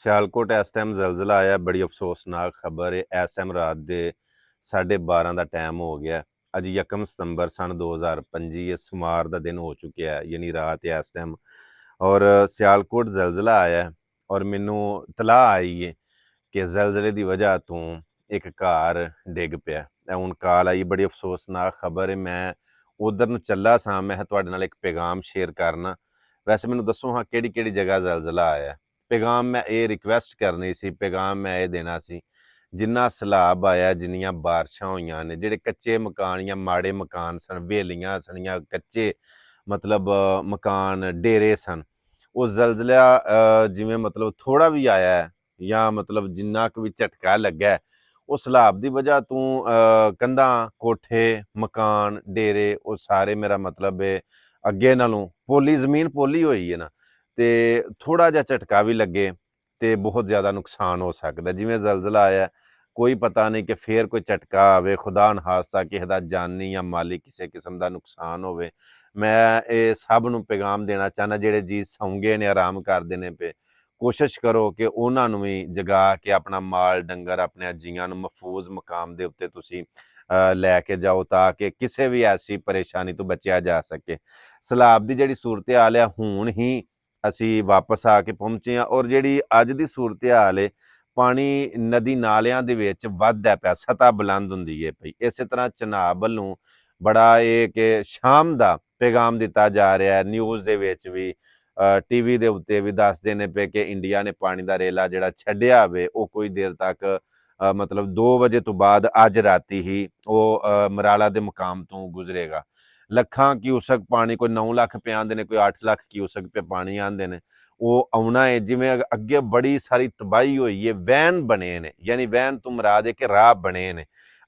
ਸਿਆਲਕੋਟ ਇਸ ਟਾਈਮ ਜ਼ਲਜ਼ਲਾ ਆਇਆ। ਬੜੀ ਅਫਸੋਸਨਾਕ ਖਬਰ ਹੈ। ਇਸ ਟਾਈਮ ਰਾਤ ਦੇ 12:30 ਦਾ ਟਾਈਮ ਹੋ ਗਿਆ। ਅੱਜ 1 ਸਤੰਬਰ ਸਨ 2025 ਇਹ ਸੋਮਵਾਰ ਦਾ ਦਿਨ ਹੋ ਚੁੱਕਿਆ ਹੈ, ਯਾਨੀ ਰਾਤ ਹੈ ਇਸ ਟਾਈਮ। ਔਰ ਸਿਆਲਕੋਟ ਜ਼ਲਜ਼ਲਾ ਆਇਆ ਔਰ ਮੈਨੂੰ ਇਤਲਾਹ ਆਈ ਹੈ ਕਿ ਜ਼ਲਜ਼ਲੇ ਦੀ ਵਜ੍ਹਾ ਤੋਂ ਇੱਕ ਘਰ ਡਿੱਗ ਪਿਆ। ਇਹ ਹੁਣ ਕਾਲ ਆਈ, ਬੜੀ ਅਫਸੋਸਨਾਕ ਖਬਰ ਹੈ। ਮੈਂ ਉਧਰ ਨੂੰ ਚੱਲਾ ਸਾਂ, ਮੈਂ ਤੁਹਾਡੇ ਨਾਲ ਇੱਕ ਪੈਗਾਮ ਸ਼ੇਅਰ ਕਰਨਾ। ਵੈਸੇ ਮੈਨੂੰ ਦੱਸੋ ਹਾਂ ਕਿਹੜੀ ਕਿਹੜੀ ਜਗ੍ਹਾ ਜ਼ਲਜ਼ਲਾ ਆਇਆ। ਪੈਗਾਮ ਮੈਂ ਇਹ ਰਿਕੁਐਸਟ ਕਰਨੀ ਸੀ, ਪੈਗਾਮ ਮੈਂ ਇਹ ਦੇਣਾ ਸੀ, ਜਿੰਨਾ ਸੈਲਾਬ ਆਇਆ, ਜਿੰਨੀਆਂ ਬਾਰਿਸ਼ਾਂ ਹੋਈਆਂ ਨੇ, ਜਿਹੜੇ ਕੱਚੇ ਮਕਾਨ ਜਾਂ ਮਾੜੇ ਮਕਾਨ ਸਨ, ਹਵੇਲੀਆਂ ਸਨ ਜਾਂ ਕੱਚੇ ਮਤਲਬ ਮਕਾਨ ਡੇਰੇ ਸਨ, ਉਹ ਜ਼ਲਜ਼ਲਾ ਜਿਵੇਂ ਮਤਲਬ ਥੋੜਾ ਵੀ ਆਇਆ ਜਾਂ ਮਤਲਬ ਜਿੰਨਾ ਕੁ ਵੀ ਝਟਕਾ ਲੱਗਾ, ਉਹ ਸੈਲਾਬ ਦੀ ਵਜ੍ਹਾ ਤੋਂ ਕੰਧਾਂ, ਕੋਠੇ, ਮਕਾਨ, ਡੇਰੇ ਉਹ ਸਾਰੇ ਮੇਰਾ ਮਤਲਬ ਹੈ ਅੱਗੇ ਨਾਲੋਂ ਪੋਲੀ ਜ਼ਮੀਨ ਪੋਲੀ ਹੋਈ ਹੈ ਨਾ, ਤੇ ਥੋੜਾ ਜਿਹਾ ਝਟਕਾ ਵੀ ਲੱਗੇ ਤੇ ਬਹੁਤ ਜ਼ਿਆਦਾ ਨੁਕਸਾਨ ਹੋ ਸਕਦਾ। ਜਿਵੇਂ ਜ਼ਲਜ਼ਲਾ ਆਇਆ, ਕੋਈ ਪਤਾ ਨਹੀਂ ਕਿ ਫੇਰ ਕੋਈ ਝਟਕਾ ਆਵੇ, ਖੁਦਾ ਨਾ ਖਾਸਤਾ ਕਿਸੇ ਦਾ ਜਾਨੀ ਜਾਂ ਮਾਲੀ ਕਿਸੇ ਕਿਸਮ ਦਾ ਨੁਕਸਾਨ ਹੋਵੇ। ਮੈਂ ਇਹ ਸਭ ਨੂੰ ਪੈਗਾਮ ਦੇਣਾ ਚਾਹੁੰਦਾ, ਜਿਹੜੇ ਜੀ ਸੌਂਗੇ ਨੇ, ਆਰਾਮ ਕਰਦੇ ਨੇ ਪਏ, ਕੋਸ਼ਿਸ਼ ਕਰੋ ਕਿ ਉਹਨਾਂ ਨੂੰ ਵੀ ਜਗਾ ਕੇ ਆਪਣਾ ਮਾਲ ਡੰਗਰ, ਆਪਣੇ ਜੀਆਂ ਨੂੰ ਮਹਿਫੂਜ਼ ਮਕਾਮ ਦੇ ਉੱਤੇ ਤੁਸੀਂ ਲੈ ਕੇ ਜਾਓ, ਤਾਂ ਕਿ ਕਿਸੇ ਵੀ ਐਸੀ ਪਰੇਸ਼ਾਨੀ ਤੋਂ ਬਚਿਆ ਜਾ ਸਕੇ। ਸੈਲਾਬ ਦੀ ਜਿਹੜੀ ਸੂਰਤ ਹਾਲ ਹੈ, ਹੁਣ ਹੀ ਅਸੀਂ ਵਾਪਸ ਆ ਕੇ ਪਹੁੰਚੇ ਹਾਂ। ਔਰ ਜਿਹੜੀ ਅੱਜ ਦੀ ਸੂਰਤ ਹਾਲ ਹੈ, ਪਾਣੀ ਨਦੀ ਨਾਲਿਆਂ ਦੇ ਵਿੱਚ ਵੱਧਦਾ ਪਿਆ, ਸਤ੍ਹਾ ਬੁਲੰਦ ਹੁੰਦੀ ਹੈ ਪਈ। ਇਸੇ ਤਰ੍ਹਾਂ ਚਨਾਬ ਵੱਲੋਂ ਬੜਾ ਇਹ ਕਿ ਸ਼ਾਮ ਦਾ ਪੈਗਾਮ ਦਿੱਤਾ ਜਾ ਰਿਹਾ ਹੈ। ਨਿਊਜ਼ ਦੇ ਵਿੱਚ ਵੀ ਟੀਵੀ ਦੇ ਉੱਤੇ ਵੀ ਦੱਸਦੇ ਨੇ ਪਏ ਕਿ ਇੰਡੀਆ ਨੇ ਪਾਣੀ ਦਾ ਰੇਲਾ ਜਿਹੜਾ ਛੱਡਿਆ ਹੋਵੇ, ਉਹ ਕੋਈ ਦੇਰ ਤੱਕ ਮਤਲਬ 2 ਵਜੇ ਤੋਂ ਬਾਅਦ ਅੱਜ ਰਾਤੀ ਹੀ ਉਹ ਮਰਾਲਾ ਦੇ ਮੁਕਾਮ ਤੋਂ ਗੁਜ਼ਰੇਗਾ। ਲੱਖਾਂ ਕਿਊਸਕ ਪਾਣੀ, ਕੋਈ 9 ਲੱਖ ਪੇ ਆਉਂਦੇ ਨੇ, ਕੋਈ 8 ਲੱਖ ਕਿਊਸਕ ਪੇ ਪਾਣੀ ਆਉਂਦੇ ਨੇ, ਉਹ ਆਉਣਾ ਹੈ। ਜਿਵੇਂ ਅੱਗੇ ਬੜੀ ਸਾਰੀ ਤਬਾਹੀ ਹੋਈ ਹੈ, ਵੈਨ ਬਣੇ ਨੇ, ਯਾਨੀ ਵੈਨ ਤੋਂ ਮੁਰਾਦ ਹੈ ਕਿ ਰਾਹ ਬਣੇ ਨੇ।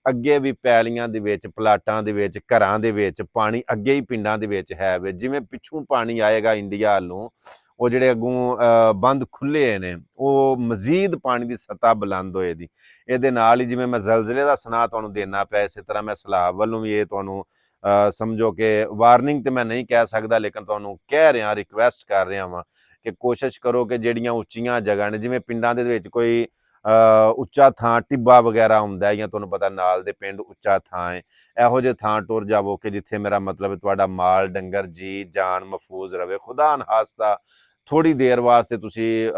ਅੱਗੇ ਵੀ ਪੈਲੀਆਂ ਦੇ ਵਿੱਚ, ਪਲਾਟਾਂ ਦੇ ਵਿੱਚ, ਘਰਾਂ ਦੇ ਵਿੱਚ ਪਾਣੀ ਅੱਗੇ ਹੀ ਪਿੰਡਾਂ ਦੇ ਵਿੱਚ ਹੈ ਵੇ। ਜਿਵੇਂ ਪਿੱਛੋਂ ਪਾਣੀ ਆਏਗਾ ਇੰਡੀਆ ਵੱਲੋਂ, ਉਹ ਜਿਹੜੇ ਅੱਗੋਂ ਬੰਦ ਖੁੱਲੇ ਨੇ, ਉਹ ਮਜ਼ੀਦ ਪਾਣੀ ਦੀ ਸਤ੍ਹਾ ਬੁਲੰਦ ਹੋਏਗੀ। ਇਹਦੇ ਨਾਲ ਹੀ ਜਿਵੇਂ ਮੈਂ ਜ਼ਲਜ਼ਲੇ ਦਾ ਸੁਨਾਹ ਤੁਹਾਨੂੰ ਦੇਣਾ ਪਿਆ, ਇਸੇ ਤਰ੍ਹਾਂ ਮੈਂ ਸੈਲਾਬ ਵੱਲੋਂ ਵੀ ਇਹ ਤੁਹਾਨੂੰ ਸਮਝੋ ਕਿ ਵਾਰਨਿੰਗ ਤੇ ਮੈਂ ਨਹੀਂ ਕਹਿ ਸਕਦਾ, ਲੇਕਿਨ ਤੁਹਾਨੂੰ ਕਹਿ ਰਿਹਾ, ਰਿਕੁਐਸਟ ਕਰ ਰਿਹਾ ਵਾਂ ਕਿ ਕੋਸ਼ਿਸ਼ ਕਰੋ ਕਿ ਜਿਹੜੀਆਂ ਉੱਚੀਆਂ ਜਗ੍ਹਾ ਨੇ, ਜਿਵੇਂ ਪਿੰਡਾਂ ਦੇ ਵਿੱਚ ਕੋਈ ਉੱਚਾ ਥਾਂ ਟਿੱਬਾ ਵਗੈਰਾ ਹੁੰਦਾ, ਜਾਂ ਤੁਹਾਨੂੰ ਪਤਾ ਨਾਲ ਦੇ ਪਿੰਡ ਉੱਚਾ ਥਾਂ ਹੈ, ਇਹੋ ਜਿਹੇ ਥਾਂ ਟੁਰ ਜਾਵੋ ਕਿ ਜਿੱਥੇ ਮੇਰਾ ਮਤਲਬ ਤੁਹਾਡਾ ਮਾਲ ਡੰਗਰ ਜੀ ਜਾਨ ਮਹਿਫੂਜ਼ ਰਵੇ। ਖੁਦਾ ਨਾ ਖਾਸਤਾ ਥੋੜੀ ਦੇਰ ਵਾਸਤੇ ਤੁਸੀਂ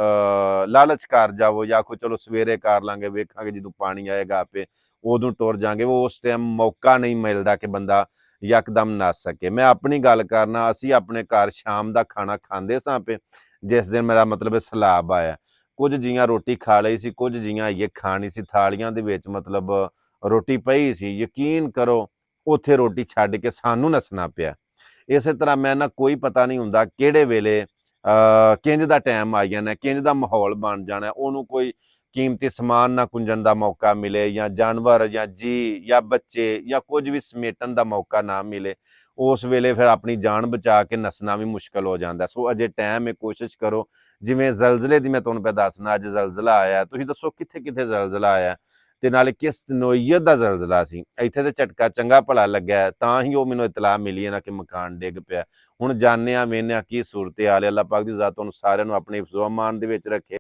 ਲਾਲਚ ਕਰ ਜਾਵੋ, ਜਾਂ ਕੋਈ ਚਲੋ ਸਵੇਰੇ ਕਰ ਲਾਂਗੇ, ਵੇਖਾਂਗੇ ਜਦੋਂ ਪਾਣੀ ਆਏਗਾ ਆਪੇ ਉਦੋਂ ਟੁਰ ਜਾਵਾਂਗੇ। ਉਹ ਉਸ ਟਾਈਮ ਮੌਕਾ ਨਹੀਂ ਮਿਲਦਾ ਕਿ ਬੰਦਾ ਯਕਦਮ ਨੱਸ ਸਕੇ। ਮੈਂ ਆਪਣੀ ਗੱਲ ਕਰਨਾ, ਅਸੀਂ ਆਪਣੇ ਘਰ ਸ਼ਾਮ ਦਾ ਖਾਣਾ ਖਾਂਦੇ ਸਾਂ ਪਏ ਜਿਸ ਦਿਨ ਮੇਰਾ ਮਤਲਬ ਸੈਲਾਬ ਆਇਆ। ਕੁਝ ਜੀਆਂ ਰੋਟੀ ਖਾ ਲਈ ਸੀ, ਕੁਝ ਜੀਆਂ ਇਹ ਖਾਣੀ ਸੀ, ਥਾਲੀਆਂ ਦੇ ਵਿੱਚ ਮਤਲਬ ਰੋਟੀ ਪਈ ਸੀ। ਯਕੀਨ ਕਰੋ ਉੱਥੇ ਰੋਟੀ ਛੱਡ ਕੇ ਸਾਨੂੰ ਨੱਸਣਾ ਪਿਆ। ਇਸੇ ਤਰ੍ਹਾਂ ਮੈਂ ਨਾ, ਕੋਈ ਪਤਾ ਨਹੀਂ ਹੁੰਦਾ ਕਿਹੜੇ ਵੇਲੇ ਕਿੰਝ ਦਾ ਟਾਈਮ ਆ ਜਾਣਾ, ਕਿੰਝ ਦਾ ਮਾਹੌਲ ਬਣ ਜਾਣਾ, ਉਹਨੂੰ ਕੋਈ ਕੀਮਤੀ ਸਮਾਨ ਨਾ ਕੁੰਜਣ ਦਾ ਮੌਕਾ ਮਿਲੇ, ਜਾਂ ਜਾਨਵਰ ਜਾਂ ਜੀ ਜਾਂ ਬੱਚੇ ਜਾਂ ਕੁਝ ਵੀ ਸਮੇਟਣ ਦਾ ਮੌਕਾ ਨਾ ਮਿਲੇ, ਉਸ ਵੇਲੇ ਫਿਰ ਆਪਣੀ ਜਾਨ ਬਚਾ ਕੇ ਨੱਸਣਾ ਵੀ ਮੁਸ਼ਕਲ ਹੋ ਜਾਂਦਾ। ਸੋ ਅਜੇ ਟਾਈਮ ਹੈ, ਕੋਸ਼ਿਸ਼ ਕਰੋ। ਜਿਵੇਂ ਜ਼ਲਜ਼ਲੇ ਦੀ ਮੈਂ ਤੁਹਾਨੂੰ ਪੈ ਦੱਸਣਾ, ਅੱਜ ਜ਼ਲਜ਼ਲਾ ਆਇਆ, ਤੁਸੀਂ ਦੱਸੋ ਕਿੱਥੇ ਕਿੱਥੇ ਜ਼ਲਜ਼ਲਾ ਆਇਆ ਤੇ ਨਾਲੇ ਕਿਸ ਨੋਈਅਤ ਦਾ ਜ਼ਲਜ਼ਲਾ ਸੀ। ਇੱਥੇ ਤੇ ਝਟਕਾ ਚੰਗਾ ਭਲਾ ਲੱਗਿਆ, ਤਾਂ ਹੀ ਉਹ ਮੈਨੂੰ ਇਤਲਾਹ ਮਿਲੀ ਹੈ ਨਾ ਕਿ ਮਕਾਨ ਡਿੱਗ ਪਿਆ। ਹੁਣ ਜਾਣਦੇ ਹਾਂ, ਵੇਖਦੇ ਹਾਂ ਕੀ ਸੂਰਤ ਹਾਲ ਹੈ। ਅੱਲਾਹ ਪਾਕ ਦੀ ਜ਼ਾਤ ਤੁਹਾਨੂੰ ਸਾਰਿਆਂ ਨੂੰ ਆਪਣੀ ਹਿਫਜ਼ੋ ਅਮਾਨ ਦੇ ਵਿੱਚ ਰੱਖੇ।